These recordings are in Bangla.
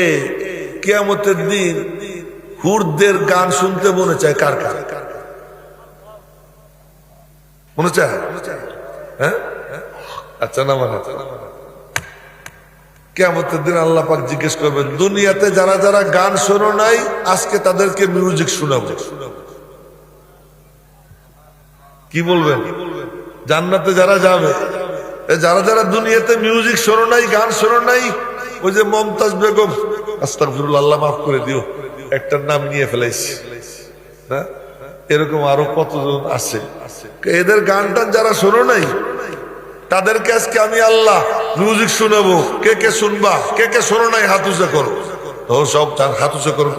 এ কিয়ামতের দিন হুরদের গান শুনতে মনে চায় কার কার? মনে চায়? হ্যাঁ, আচ্ছা না মানে কিয়ামতের দিন আল্লাহ পাক জিজ্ঞেস করবেন, দুনিয়াতে যারা যারা গান শোনো নাই আজকে তাদেরকে মিউজিক শোনাবো। কি বলবেন? জান্নাতে যারা যাবে, যারা যারা দুনিয়াতে মিউজিক শোনো নাই, গান শোনো নাই, ওই যে মমতাজ বেগম, আস্তাগফিরুল্লাহ, আল্লাহ মাফ করে দিও, একটার নাম নিয়ে ফেলাইছি না, এরকম আরো কতজন আছে, এদের গান টান যারা শোনো নাই তাদেরকে আজকে আমি আল্লাহ মিউজিক শোনাবো। কে কে শুনবা? কে কে শোনো নাই হাত উঁচা করো। ও সব হাত উঁচা করো,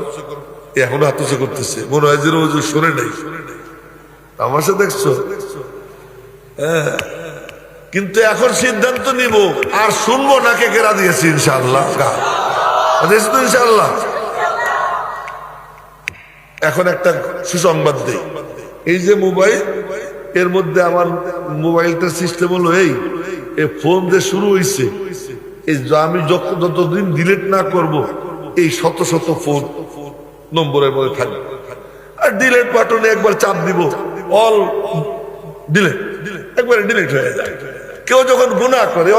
এখনো হাত উঁচা করতেছে, মনে হয় যে রোজ শোনে নাই। আমার সাথে দেখছো? হ্যাঁ, কিন্তু এখন সিদ্ধান্ত নিব আর শুনবো না কে কে রাজি আছে ইনশাআল্লাহ। ইনশাআল্লাহ এখন একটা সুসংবাদ দেই, এই যে মোবাইল, এর মধ্যে আমার মোবাইলটার সিস্টেম হলো এই ফোন যে শুরু হয়েছে, এই আমি যতদিন ডিলিট না করব এই শত শত ফোন নম্বরের মধ্যে থাকবে, আর ডিলিট বাটনে একবার চাপ দিব, অল ডিলিট, একবারে ডিলিট হয়ে যায়। কেউ যখন গুনাহ করে,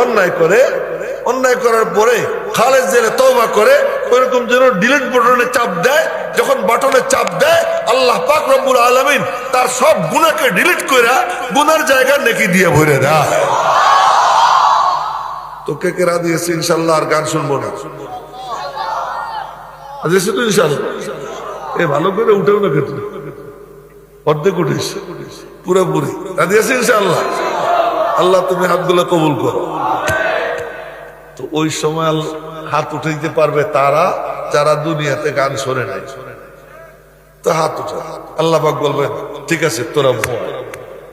অন্যায় করার পরে খালেজ জেলে তওবা করে, ওইরকম যেন ডিলিট বাটনে চাপ দেয়, যখন বাটনে চাপ দেয় আল্লাহ পাক রব্বুল আলামিন তার সব গুনাহকে ডিলিট কইরা গুনার জায়গা নেকি দিয়ে ভরে দেয়। তো কে কে রাজি আছে ইনশাআল্লাহ আর গান শুনবো না? আচ্ছা তো ইনশাআল্লাহ এ ভালো করে উঠেও না, কিন্তু অর্ধেক উঠিস, পুরোপুরি রাজি আছে ইনশাআল্লাহ। আল্লাহ তুমি হাতগুলো কবুল করো। তো ওই সময় হাত উঠে দিতে পারবে তারা যারা দুনিয়াতে গান শোনে নাই, তো হাত উঠে আল্লাহ পাক বলবেন ঠিক আছে তোরা বল,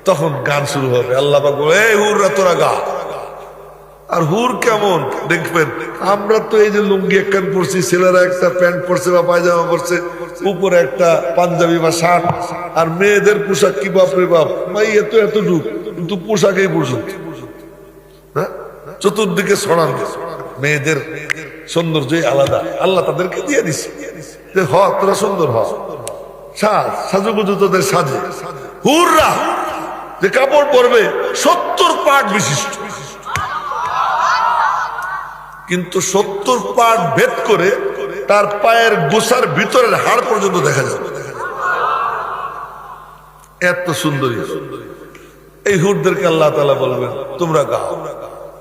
তখন গান শুরু হবে। আল্লাহ পাক বলবে এই হুররা তোরা গা। আর হুর কেমন দেখবেন, আমরা তো এই যে লুঙ্গি একখান পরছি, ছেলেরা একটা প্যান্ট পরছে বা পায়জামা পরছে, উপরে একটা পাঞ্জাবি বা শার্ট, আর মেয়েদের পোশাক কি বাপরে বাপ, মাই এত এতটুক, কিন্তু পোশাকেই পর্যন্ত, হ্যাঁ, চতুর্দিকে ছড়ানো। মেয়েদের সৌন্দর্যই আলাদা, আল্লাহ তাদেরকে দিয়ে দিচ্ছে যে হ তোরা সুন্দর হ, সাজুগুজু তোদের সাজে। হুররা যে কাপড় পরবে 70 পাট বিশিষ্ট, কিন্তু 70 পাট ভেদ করে তার পায়ের গোসার ভিতরের হাড় পর্যন্ত দেখা যাবে, এত সুন্দরী। এই হুরদেরকে আল্লাহ তাআলা বলবেন তোমরা গাও।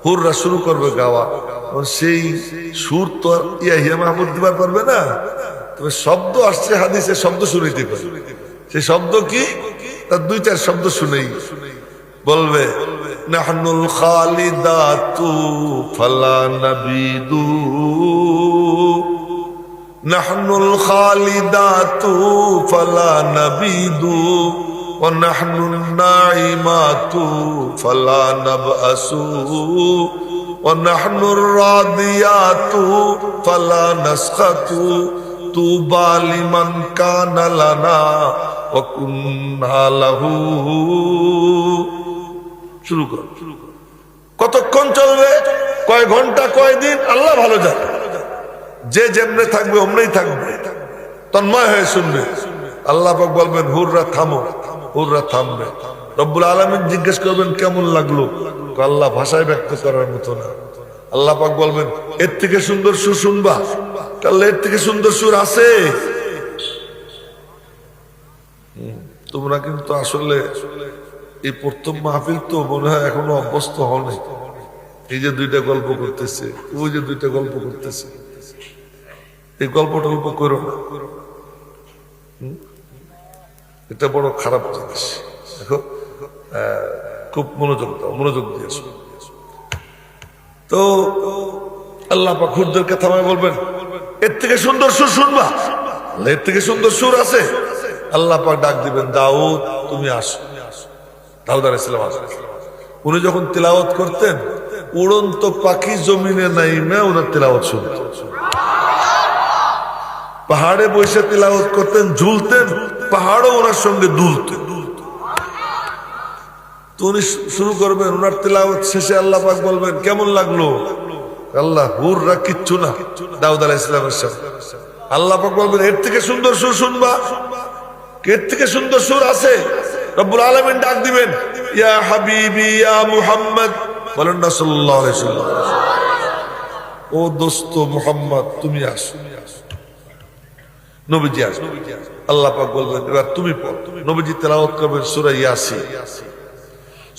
হুররা শুরু করবে গাওয়া, সেই সুর তো ইয়াহিয়া মাহমুদ দিবার পারবে না, তবে শব্দ আসছে হাদিসে, শব্দ শুনাইতে পারবে। সেই শব্দ কি? তার 2-4 শব্দ শুনেই বলবে নাহনুল খালিদাতু ফালা নাবিদু, নাহনুল খালিদাতু ফালা নাবিদু, ونحن الناعمات فلا نبأس ونحن الراضيات فلا نسخط طوبى لمن كان لنا وكنا له। শুরু কর। কতক্ষণ চলবে, কয় ঘন্টা, কয় দিন, আল্লাহ ভালো জানে। যে যেমনে থাকবে অমনেই থাকবে, তন্ময় হয়ে শুনবে। আল্লাহ পাক বলবেন হুররা থামো, হুররা থামবে। রব্বুল আলামিন জিজ্ঞেস করবেন কেমন লাগলো? আল্লাহ ভাষায় ব্যক্ত করার মতো না। আল্লাহ পাক বলবেন এর থেকে সুন্দর সুর শুনবা? তাহলে এর থেকে সুন্দর সুর আছে? তোমরা কিন্তু আসলে এই প্রথম মাহফিল তো মনে হয় এখনো অভ্যস্ত হও নাই। এই যে 2টা গল্প করতেছে, ওই যে 2টা গল্প করতেছে, এই গল্প টল্প করো না, এটা বড় খারাপ জিনিস। দেখো খুব মনোযোগ দাও, মনোযোগ দিয়েছ। তো আল্লাহ পাক হুরদেরকে থামায় বলবেন এর থেকে সুন্দর সুর শুনবা? এর থেকে সুন্দর সুর আছে? আল্লাহ পাক ডাক দিবেন দাউদ তুমি আসো। দাউদ আলাইহিস সালাম আসেন। উনি যখন তিলাওয়াত করতেন উড়ন্ত পাখি জমিনে নাইমে ওনার তিলাওয়াত শুনত। পাহাড়ে বসে তিলাওয়াত করতেন, ঝুলতেন, পাহাড়ও ওনার সঙ্গে দুলত। তো উনি শুরু করবেন, ওনার তিলাওয়াত শেষে আল্লাহ পাক বলবেন কেমন লাগলো? আল্লাহ হুররা কিচ্ছু না দাউদ আলাইহিস সালামের সাথে। আল্লাহ পাক বলবেন এর থেকে সুন্দর সুর শুনবা? এর থেকে সুন্দর সুর আছে? রব্বুল আলামিন ডাক দিবেন, ইয়া হাবিবি ইয়া মুহাম্মদ, বলেন না সাল্লাল্লাহু আলাইহি ওয়াসাল্লাম, ও দোস্ত মুহাম্মদ তুমি আসো। নবীজি আসবে, আল্লাহ পাক বলবেন এবার তুমি পড়ো। নবীজি তেলাওয়াত করবেন সূরা ইয়াসিন।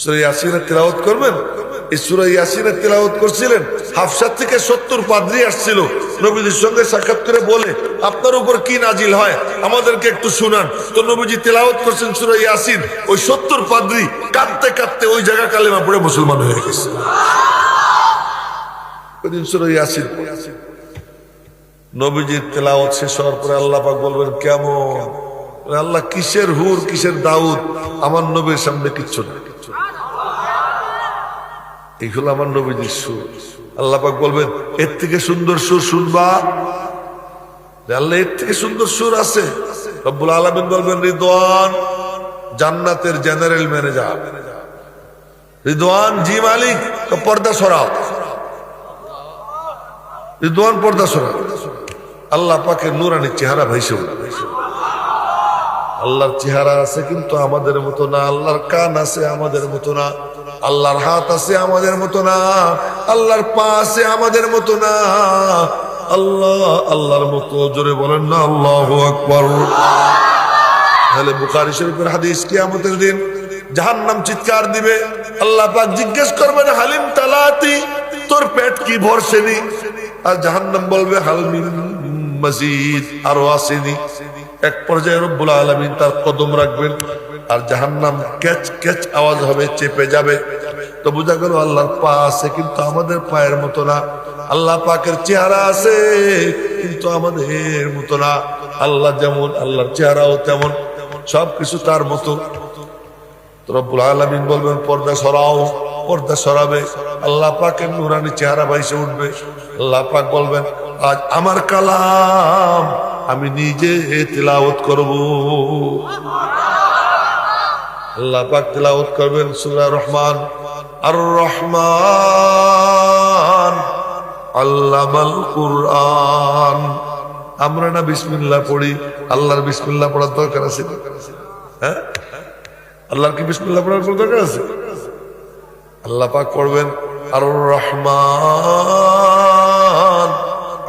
সূরা ইয়াসিনের তেলাওয়াত করবেন। এই সূরা ইয়াসিনের তেলাওয়াত করছিলেন, হাফসা থেকে 70 পাদ্রী আসছিল নবীজির সঙ্গে সাক্ষাৎ করে বলে আপনার উপর কি নাজিল হয় আমাদেরকে একটু শুনান। তো নবীজি তেলাওয়াত করছেন সূরা ইয়াসিন। ওই 70 পাদ্রী কাঁদতে কাঁদতে ওই জায়গা কালেমা পড়ে মুসলমান হয়ে গেছে। ওই দিন সূরা ইয়াসিন নবীজির তেলাওয়াত শেষ হওয়ার পরে আল্লাহ পাক বলবেন কেমন? আল্লাহ কিসের হুর কিসের দাউদ, আমার নবীর সামনে কিচ্ছু না। এইগুলো আমার নবীজির সুর। আল্লাহ পাক বলবেন এর থেকে সুন্দর সুর শুনবা? আল্লাহ এর থেকে সুন্দর সুর আছে? রব্বুল আলামিন বলবেন রিদওয়ান জান্নাতের জেনারেল ম্যানেজার। রিদওয়ান জি মালিক, তো পর্দা সরাও। রিদওয়ান পর্দা সরাও। আল্লাহ পাকের নূরানি চেহারা ভাইসে উঠবে। আল্লাহর চেহারা আছে কিন্তু আমাদের মতো না। আল্লাহর কান আছে আমাদের মতো না। আল্লাহর হাত আছে আমাদের মতো না। আল্লাহর পা আছে আমাদের মতো না। আল্লাহ আল্লাহর মতো, জোরে বলেন না আল্লাহু আকবার। তাহলে বুখারী শরীফের হাদিস, কিয়ামতের দিন জাহান্নাম চিৎকার দিবে, আল্লাহ পাক জিজ্ঞেস করবেন হালিম তালাতি, তোর পেট কি ভরছেনি? আর জাহান্নাম বলবে হাল মিন মাজিদ, আরো আসেনি। এক পর্যায়ে রব্বুল আলামিন তার কদম রাখবেন আর জাহান্নাম ক্যাচ ক্যাচ আওয়াজ হবে, চেপে যাবে। তো বোঝা গেল আল্লাহর পা আছে কিন্তু আমাদের পায়ের মতো না। আল্লাহ পাকের চেহারা আছে কিন্তু আমাদের মতো না। আল্লাহ যেমন আল্লাহর চেহারাও তেমন, সবকিছু তার মতো। রব্বুল আলামিন বলবেন পর্দা সরাও, পর্দা সরাবে। আল্লাহ পাকের নূরানি চেহারা ভাইসে উঠবে। আল্লাহ পাক বলবেন আজ আমার কালাম আমি নিজে তিলাওয়াত করব। আল্লাহ পাক তিলাওয়াত করবেন সূরা রহমান, আর রহমান আল্লামাল কুরআন। আমরা না বিসমিল্লাহ পড়ি, আল্লাহর বিসমিল্লাহ পড়ার দরকার আছে? হ্যাঁ, আল্লাহর কি বিসমিল্লাহ পড়ার দরকার আছে? আল্লাহ পাক পড়বেন আর রহমান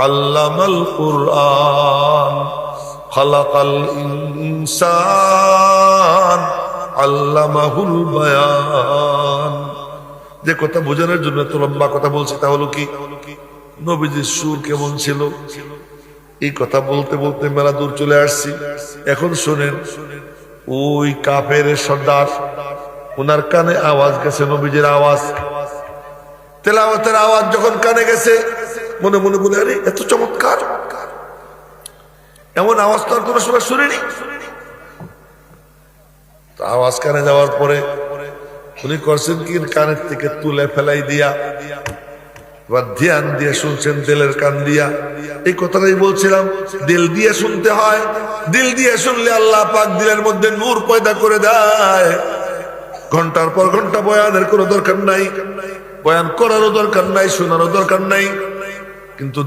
আল্লামাল কুরআন খালাকাল ইনসান আল্লামাহুল বায়ান। যে কথা বোঝানোর জন্য তো লম্বা কথা বলছি, তা হলো কি নবীজির সুর কেমন ছিল। এই কথা বলতে বলতে মেলা দূর চলে আসছি। এখন শোনেন, ওই কাফের সর্দার, ওনার কানে আওয়াজ গেছে, নবীজির আওয়াজ, তেলাওয়াতের আওয়াজ যখন কানে গেছে, মনে মনে বলে আরে এত চমৎকার, এমন আওয়াজ তো আর কোনো সময় শুনিনি। আওয়াজ কানে যাওয়ার পরে উনি করছেন কি, কানের থেকে তুলে ফেলাই দিয়া এবার ধ্যান দিয়ে শুনছেন, দিলের কান দিয়া। এই কথাটাই বলছিলাম, দিল দিয়ে শুনতে হয়। দিল দিয়ে শুনলে আল্লাহ পাক দিলের মধ্যে নূর পয়দা করে দেয়। ঘন্টার পর ঘন্টা বয়ানের কোনো দরকার নাই, বয়ান করারও দরকার নাই, শোনারও দরকার নাই, কিন্তু